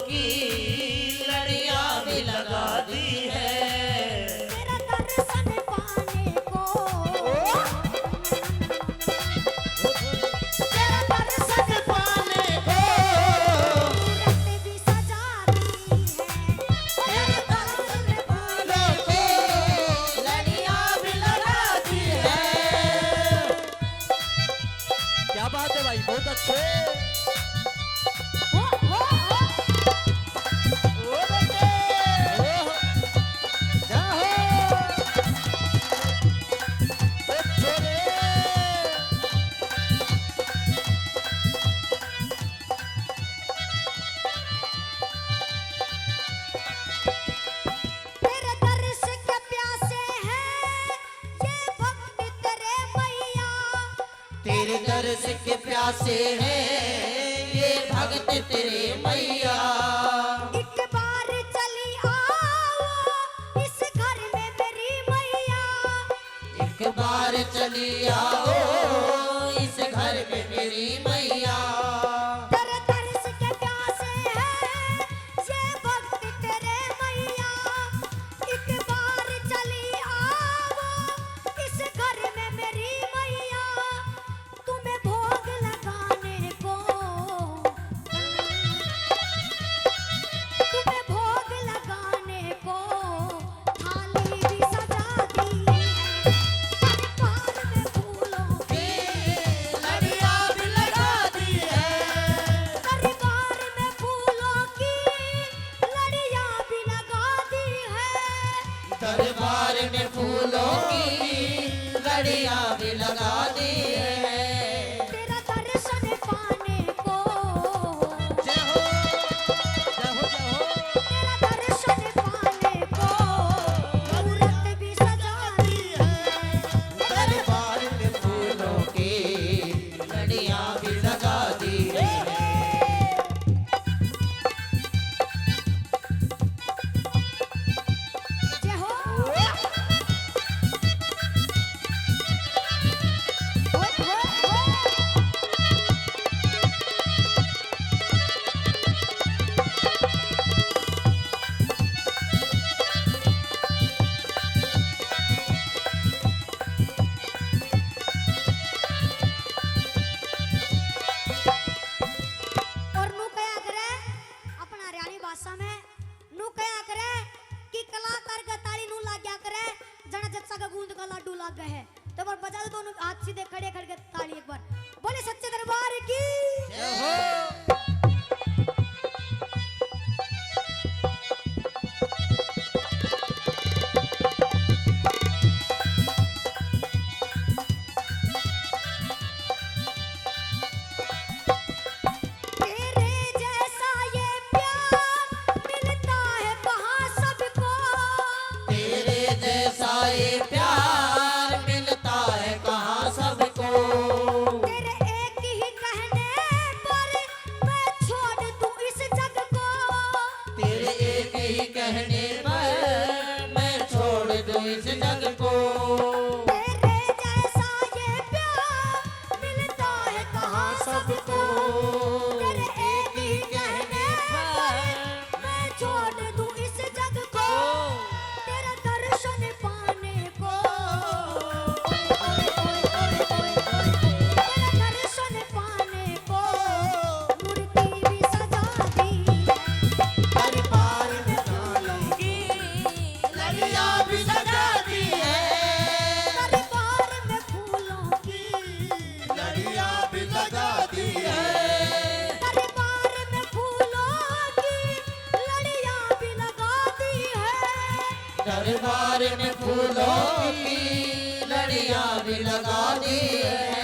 की लड़ियां भी लगा दी है। तेरा दर्शन पाने को, तेरा दर्शन पाने को मूरत भी सजा दी है। तेरा दर्शन पाने को लड़ियां भी लगा दी है। क्या बात है भाई, बहुत अच्छे। हो हो हो ओ बेटे, जा हो ओ छोरे। तेरे दर्श के प्यासे हैं ये भक्त तेरे मैया। तेरे दर्श के प्यासे हैं ये भक्त तेरे मैया। एक बार चली आओ इस घर में मेरी मैया। एक बार चली आओ इस घर में मेरी मैया। तेरे दर्श के प्यासे हैं ये भक्त तेरे मैया। एक बार चली आओ इस घर में मेरी मैया। तुम्हें भोग लगाने को, तुम्हें भोग लगाने को थाली भी सजा दी है। दरबार में फूलों की लड़ियां भी लगा दी है। दरबार में फूलों की लड़ियां भी लगा दी है। दरबार में फूलों की लड़ियां भी लगा दी है। तेरा दर्शन पाने को, जय हो जय हो जय हो। तेरा दर्शन पाने को मूरत भी सजा दी है। दरबार में फूलों की लड़ियां भी लगा दी है। जय हो हो। और नू कया करे अपना हरियाणी भाषा में नू कया करे कि कलाकार का ताली नू लाग्या करे जना जच्चा का गूंद का लाडू लाग गए है। तो बार बजा दो दोनों हाथ सीधे खड़े खड़े के ताली एक बार बोले सच्चे दरबार की जय हो। तेरे जैसा ये प्यार मिलता है कहाँ सबको। तेरे जैसा ये प्यार मिलता है कहाँ सबको। तेरे एक ही कहने पर मैं छोड़ दूं इस जग को। तेरे एक ही कहने पर मैं छोड़ दूं इस जग को। तेरे जैसा ये प्यार मिलता है कहाँ सबको। तेरे एक ही कहने पर मैं छोड़ दूं इस जग को। तेरा दर्शन पाने को, तेरा दर्शन पाने को मूर्ति भी सजा दी है। दरबार में फूलों की लड़ियां भी लगा दी है। दरबार में फूलों की लड़ियां भी लगा दी है। दरबार में फूलों की लड़ियां भी लगा दी है। दरबार में फूलों की लड़ियां भी लगा दी है।